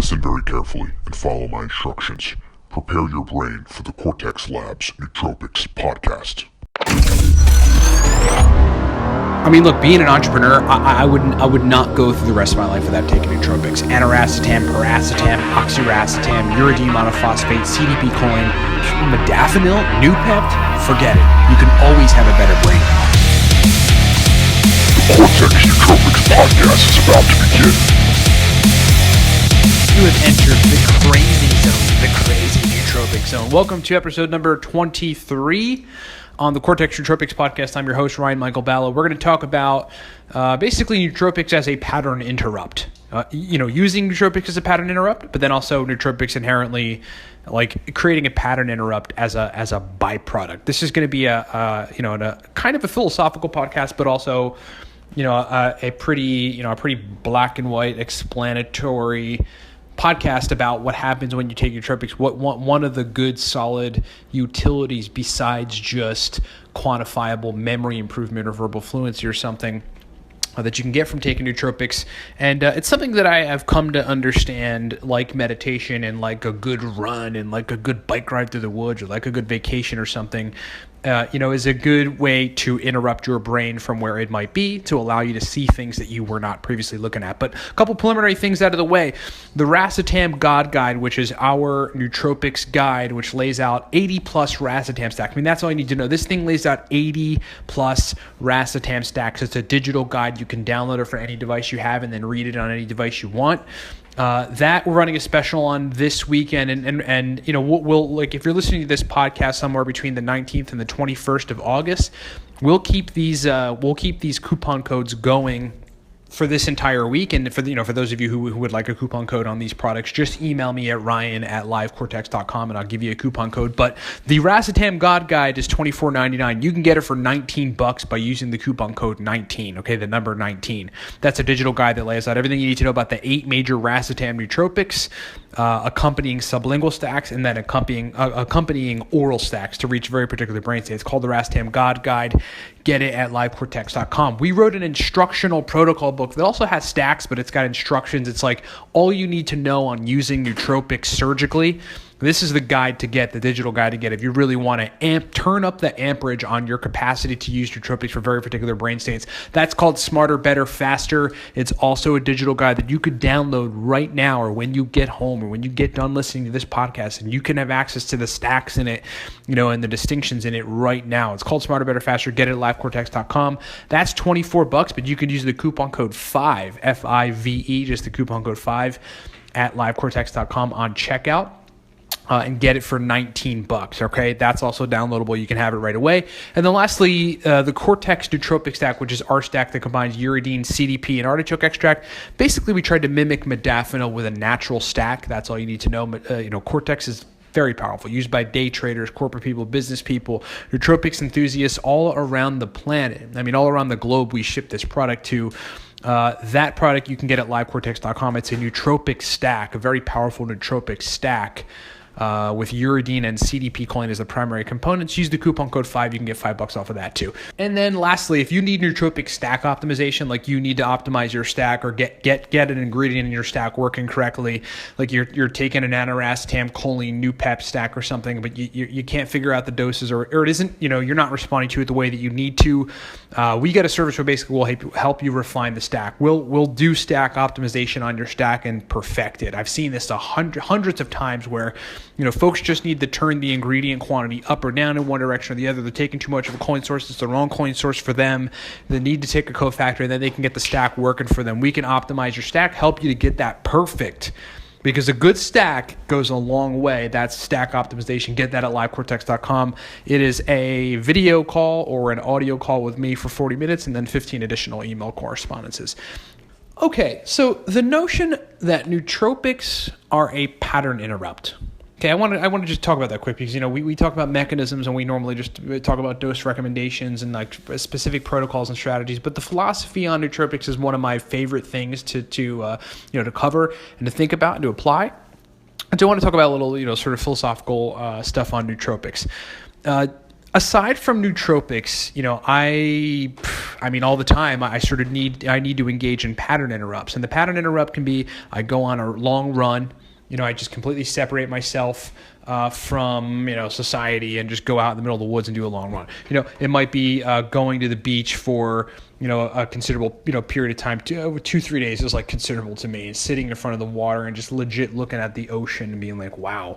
Listen very carefully and follow my instructions. Prepare your brain for the Cortex Labs Nootropics podcast. I mean, look, being an entrepreneur, I would not go through the rest of my life without taking nootropics. Aniracetam, piracetam, oxiracetam, uridine monophosphate, CDP-choline, modafinil, Noopept, forget it. You can always have a better brain. The Cortex Nootropics podcast is about to begin. You have entered the crazy zone, the crazy nootropic zone. Welcome to episode number 23 on the Cortex Nootropics podcast. I'm your host, Ryan Michael Ballo. We're going to talk about basically nootropics as a pattern interrupt. Using nootropics as a pattern interrupt, but then also nootropics inherently like creating a pattern interrupt as a byproduct. This is going to be a kind of a philosophical podcast, but also a pretty black and white explanatory podcast about what happens when you take nootropics. One of the good solid utilities besides just quantifiable memory improvement or verbal fluency or something that you can get from taking nootropics. And it's something that I have come to understand, like meditation and like a good run and like a good bike ride through the woods or like a good vacation or something, is a good way to interrupt your brain from where it might be to allow you to see things that you were not previously looking at. But a couple preliminary things out of the way. The Racetam God Guide, which is our nootropics guide, which lays out 80 plus Racetam stacks. I mean, that's all you need to know. This thing lays out 80 plus Racetam stacks. It's a digital guide. You can download it for any device you have and then read it on any device you want. That we're running a special on this weekend, and we'll like if you're listening to this podcast somewhere between the 19th and the 21st of August, we'll keep these coupon codes going for this entire week. And for those of you who would like a coupon code on these products, just email me at ryan@livecortex.com and I'll give you a coupon code. But the Racetam God Guide is $24.99. You can get it for $19 by using the coupon code 19. Okay, the number 19. That's a digital guide that lays out everything you need to know about the 8 major Racetam nootropics, accompanying sublingual stacks, and then accompanying oral stacks to reach very particular brain states. It's called the Racetam God Guide. Get it at livecortex.com. We wrote an instructional protocol book that also has stacks, but it's got instructions. It's like all you need to know on using nootropics surgically. This is the guide to get, the digital guide to get if you really want to turn up the amperage on your capacity to use nootropics for very particular brain states. That's called Smarter, Better, Faster. It's also a digital guide that you could download right now or when you get home or when you get done listening to this podcast, and you can have access to the stacks in it, and the distinctions in it right now. It's called Smarter, Better, Faster. Get it at livecortex.com. That's $24, but you could use the coupon code 5, F-I-V-E, just the coupon code 5 at livecortex.com on checkout. And get it for $19, okay? That's also downloadable. You can have it right away. And then lastly, the Cortex Nootropic Stack, which is our stack that combines uridine, CDP, and artichoke extract. Basically, we tried to mimic modafinil with a natural stack. That's all you need to know. Cortex is very powerful, used by day traders, corporate people, business people, nootropics enthusiasts all around the planet. I mean, all around the globe, we ship this product to. That product you can get at livecortex.com. It's a nootropic stack, a very powerful nootropic stack. With uridine and CDP-choline as the primary components. Use the coupon code 5. You can get $5 off of that too. And then lastly, if you need nootropic stack optimization, like you need to optimize your stack or get an ingredient in your stack working correctly, like you're taking an aniracetam, choline, Noopept stack or something, but you can't figure out the doses or it isn't, you're not responding to it the way that you need to. We get a service where basically we'll help you refine the stack. We'll do stack optimization on your stack and perfect it. I've seen this hundreds of times where folks just need to turn the ingredient quantity up or down in one direction or the other. They're taking too much of a choline source. It's the wrong choline source for them. They need to take a cofactor, and then they can get the stack working for them. We can optimize your stack, help you to get that perfect, because a good stack goes a long way. That's stack optimization. Get that at livecortex.com. It is a video call or an audio call with me for 40 minutes and then 15 additional email correspondences. Okay, so the notion that nootropics are a pattern interrupt. Okay, I want to just talk about that quick because we talk about mechanisms and we normally just talk about dose recommendations and like specific protocols and strategies. But the philosophy on nootropics is one of my favorite things to cover and to think about and to apply. And so I want to talk about a little sort of philosophical stuff on nootropics. aside from nootropics, I mean, all the time I need to engage in pattern interrupts, and the pattern interrupt can be I go on a long run. I just completely separate myself from society and just go out in the middle of the woods and do a long run. It might be going to the beach for a considerable period of time. 2-3 days is like considerable to me. Sitting in front of the water and just legit looking at the ocean and being like, wow,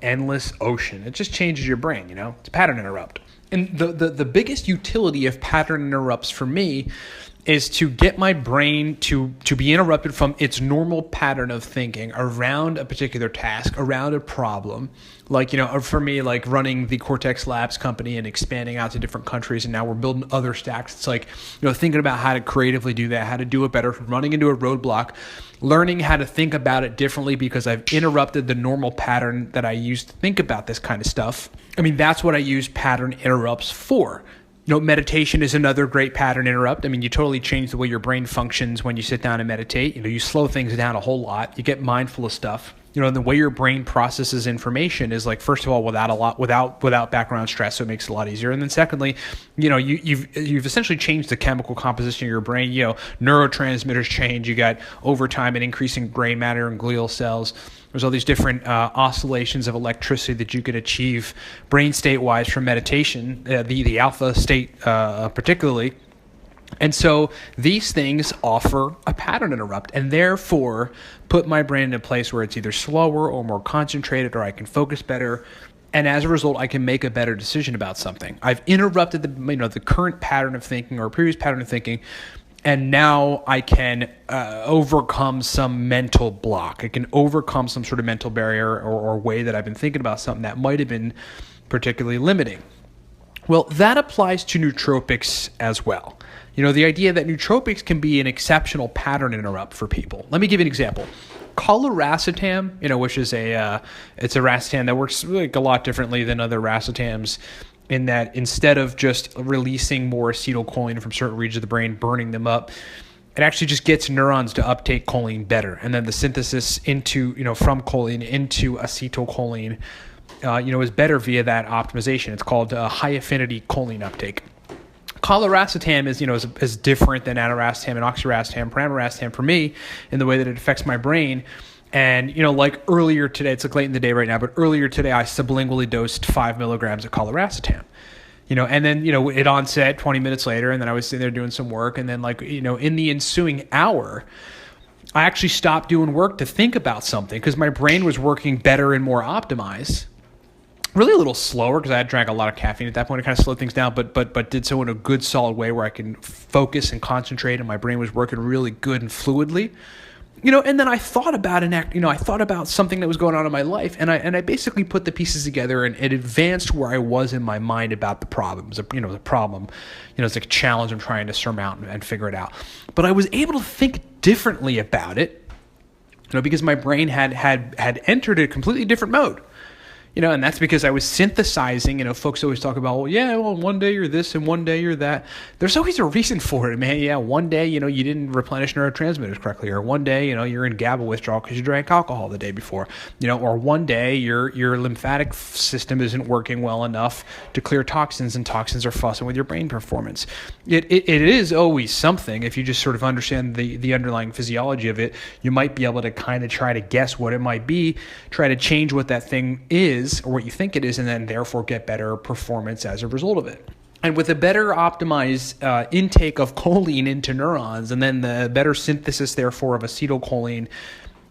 endless ocean. It just changes your brain. It's a pattern interrupt. And the biggest utility of pattern interrupts for me is to get my brain to be interrupted from its normal pattern of thinking around a particular task, around a problem. Like, for me, like running the Cortex Labs company and expanding out to different countries, and now we're building other stacks. It's like, thinking about how to creatively do that, how to do it better, running into a roadblock, learning how to think about it differently because I've interrupted the normal pattern that I use to think about this kind of stuff. I mean, that's what I use pattern interrupts for. Meditation is another great pattern interrupt. I mean, you totally change the way your brain functions when you sit down and meditate. You slow things down a whole lot. You get mindful of stuff. And the way your brain processes information is like, first of all, without background stress, so it makes it a lot easier. And then secondly, you've essentially changed the chemical composition of your brain. Neurotransmitters change. You got over time an increasing gray matter and glial cells. There's all these different oscillations of electricity that you can achieve brain state-wise from meditation, the alpha state particularly. And so these things offer a pattern interrupt and therefore put my brain in a place where it's either slower or more concentrated, or I can focus better. And as a result, I can make a better decision about something. I've interrupted the current pattern of thinking or previous pattern of thinking, and now I can overcome some mental block. I can overcome some sort of mental barrier or way that I've been thinking about something that might have been particularly limiting. Well, that applies to nootropics as well. The idea that nootropics can be an exceptional pattern interrupt for people. Let me give you an example. Coliracetam, which is it's a racetam that works like a lot differently than other racetams, in that instead of just releasing more acetylcholine from certain regions of the brain, burning them up, it actually just gets neurons to uptake choline better. And then the synthesis from choline into acetylcholine, is better via that optimization. It's called high affinity choline uptake. Coliracetam is different than aniracetam and oxiracetam, pramiracetam for me in the way that it affects my brain. And, like earlier today, it's like late in the day right now, but earlier today I sublingually dosed 5 milligrams of coliracetam. And then, it onset 20 minutes later, and then I was sitting there doing some work. And then in the ensuing hour, I actually stopped doing work to think about something because my brain was working better and more optimized. Really a little slower because I had drank a lot of caffeine at that point. It kind of slowed things down, but did so in a good, solid way where I can focus and concentrate, and my brain was working really good and fluidly. And then I thought about I thought about something that was going on in my life, and I basically put the pieces together, and it advanced where I was in my mind about the problems. The problem, it's like a challenge I'm trying to surmount and figure it out. But I was able to think differently about it, because my brain had entered a completely different mode. And that's because I was synthesizing. Folks always talk about, one day you're this and one day you're that. There's always a reason for it, man. Yeah, one day, you didn't replenish neurotransmitters correctly, or one day, you're in GABA withdrawal because you drank alcohol the day before, or one day your lymphatic system isn't working well enough to clear toxins, and toxins are fussing with your brain performance. It is always something. If you just sort of understand the underlying physiology of it, you might be able to kind of try to guess what it might be, try to change what that thing is, or what you think it is, and then therefore get better performance as a result of it. And with a better optimized intake of choline into neurons, and then the better synthesis, therefore, of acetylcholine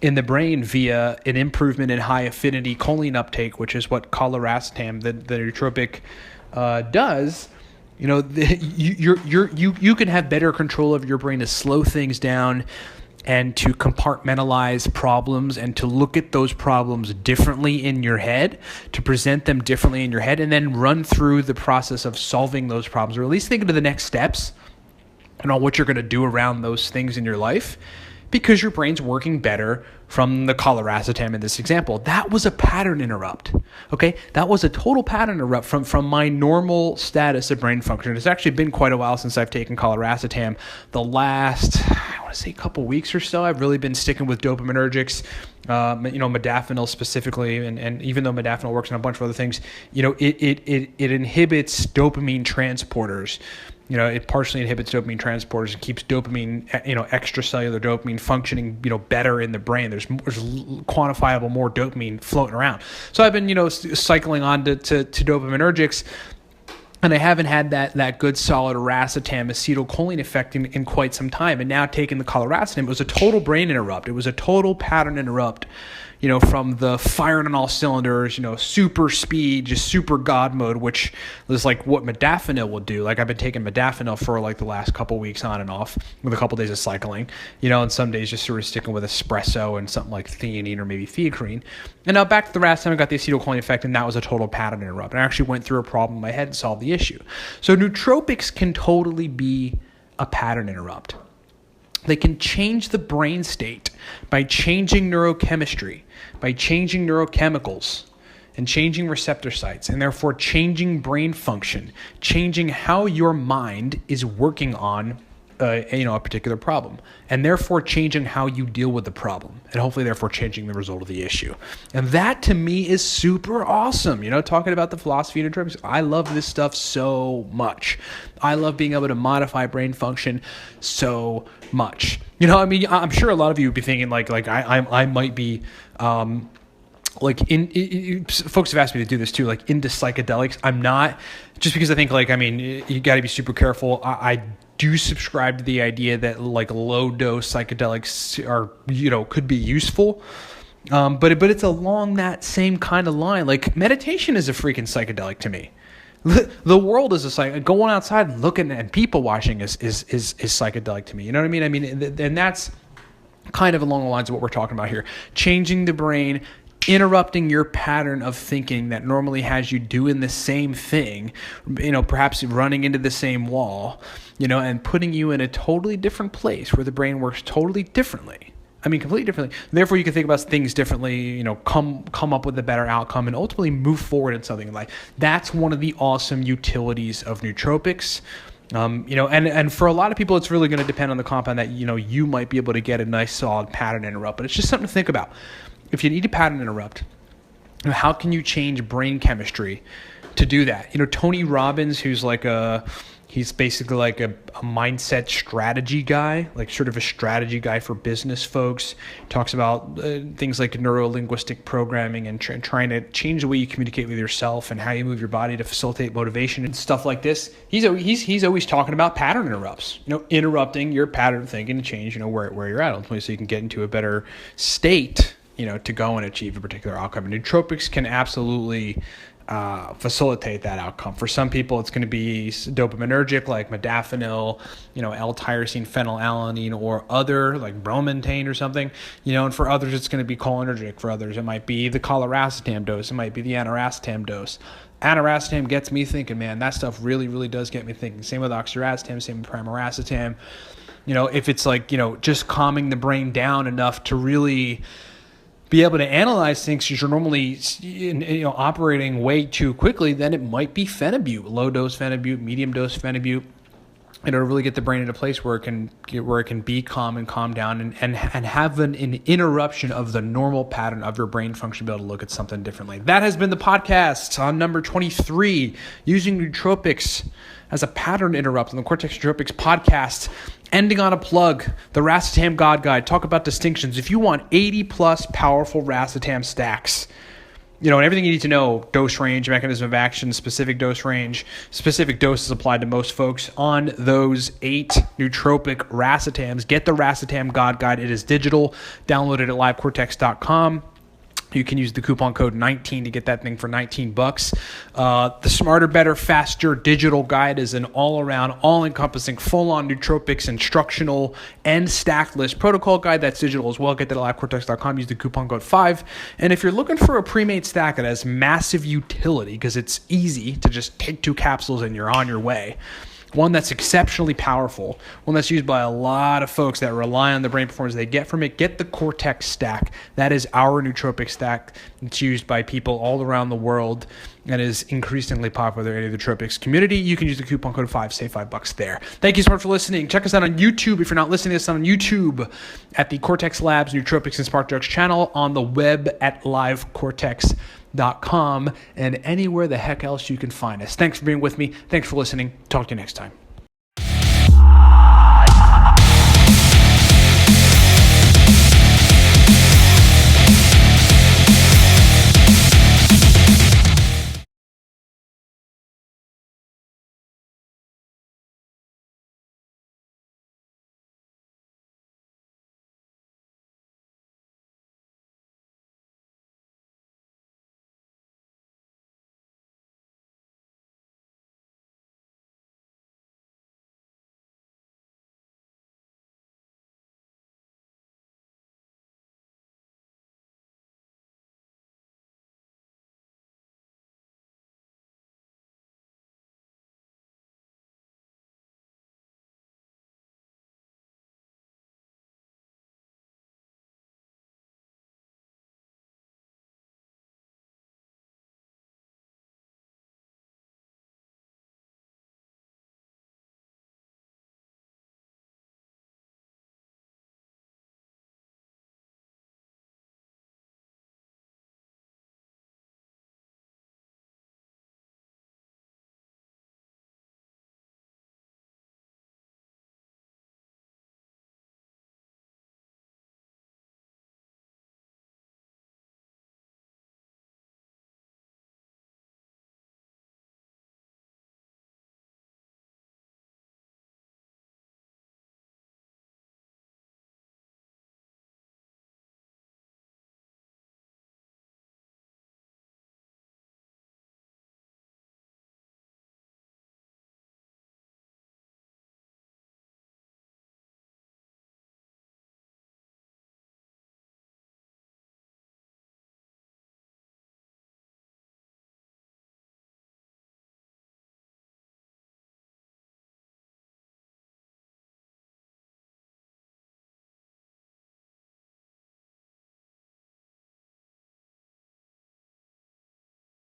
in the brain via an improvement in high affinity choline uptake, which is what coliracetam, the nootropic, does. You can have better control of your brain to slow things down and to compartmentalize problems and to look at those problems differently in your head, to present them differently in your head, and then run through the process of solving those problems, or at least think of the next steps and on what you're going to do around those things in your life. because your brain's working better from the chloracetame in this example. That was a pattern interrupt, okay? That was a total pattern interrupt from my normal status of brain function. It's actually been quite a while since I've taken chloracetame. The last, I want to say, couple weeks or so, I've really been sticking with dopaminergics, modafinil specifically, and even though modafinil works on a bunch of other things, it inhibits dopamine transporters. It partially inhibits dopamine transporters and keeps dopamine, extracellular dopamine functioning, better in the brain. There's quantifiable more dopamine floating around. So I've been, cycling on to dopaminergics, and I haven't had that good solid racetam acetylcholine effect in quite some time. And now taking the chloracetame, it was a total brain interrupt. It was a total pattern interrupt, from the firing on all cylinders, super speed, just super God mode, which is like what modafinil will do. Like I've been taking modafinil for like the last couple weeks on and off with a couple days of cycling, and some days just sort of sticking with espresso and something like theanine or maybe theacrine. And now back to the racetam, I got the acetylcholine effect, and that was a total pattern interrupt. And I actually went through a problem in my head and solved the issue. So nootropics can totally be a pattern interrupt. They can change the brain state by changing neurochemistry, by changing neurochemicals, and changing receptor sites, and therefore changing brain function, changing how your mind is working on a particular problem, and therefore changing how you deal with the problem, and hopefully therefore changing the result of the issue. And that to me is super awesome. Talking about the philosophy of nootropics, I love this stuff so much. I love being able to modify brain function so much. I'm sure a lot of you would be thinking like I might be folks have asked me to do this too, like into psychedelics. I'm not, just because I think you got to be super careful. I do subscribe to the idea that like low dose psychedelics are, could be useful. But it's along that same kind of line. Like meditation is a freaking psychedelic to me. The world is a psych. Going outside and looking and people watching is psychedelic to me. You know what I mean? And that's kind of along the lines of what we're talking about here. Changing the brain, interrupting your pattern of thinking that normally has you doing the same thing, perhaps running into the same wall, and putting you in a totally different place where the brain works totally differently. Completely differently. Therefore, you can think about things differently, come up with a better outcome and ultimately move forward in something in life. That's one of the awesome utilities of nootropics. And for a lot of people, it's really going to depend on the compound that, you might be able to get a nice solid pattern interrupt, but it's just something to think about. If you need a pattern interrupt, how can you change brain chemistry to do that? Tony Robbins, he's basically like a mindset strategy guy, like sort of a strategy guy for business folks. Talks about things like neuro-linguistic programming and trying to change the way you communicate with yourself and how you move your body to facilitate motivation and stuff like this. He's always talking about pattern interrupts, interrupting your pattern of thinking to change, where you're at ultimately, so you can get into a better state, to go and achieve a particular outcome. And nootropics can absolutely facilitate that outcome. For some people, it's going to be dopaminergic, like modafinil, L-tyrosine phenylalanine, or other, like bromontane or something, and for others, it's going to be cholinergic. For others, it might be the chloracetame dose. It might be the aniracetam dose. Aniracetam gets me thinking, man. That stuff really, really does get me thinking. Same with oxiracetam, same with primiracetam. If it's like, just calming the brain down enough to really be able to analyze things because you're normally operating way too quickly, then it might be phenibut, low dose phenibut, medium dose phenibut, to really get the brain in a place where it can be calm and calm down and have an interruption of the normal pattern of your brain function, be able to look at something differently. That has been the podcast on number 23, using nootropics as a pattern interrupt on the Cortex Nootropics podcast. Ending on a plug, the Racetam God Guide. Talk about distinctions. If you want 80 plus powerful Racetam stacks, and everything you need to know, dose range, mechanism of action, specific dose range, specific doses applied to most folks on those 8 nootropic Racetams, get the Racetam God Guide. It is digital. Download it at livecortex.com. You can use the coupon code 19 to get that thing for $19. The Smarter, Better, Faster digital guide is an all-around, all-encompassing, full-on nootropics instructional and stack list protocol guide. That's digital as well. Get that at livecortex.com. Use the coupon code 5. And if you're looking for a pre-made stack that has massive utility because it's easy to just take 2 capsules and you're on your way, one that's exceptionally powerful, one that's used by a lot of folks that rely on the brain performance they get from it. Get the Cortex stack. That is our nootropic stack. It's used by people all around the world and is increasingly popular in the nootropics community. You can use the coupon code 5, save $5 there. Thank you so much for listening. Check us out on YouTube. If you're not listening to this on YouTube, at the Cortex Labs Nootropics and Spark Drugs channel, on the web at livecortex.com, and anywhere the heck else you can find us. Thanks for being with me. Thanks for listening. Talk to you next time.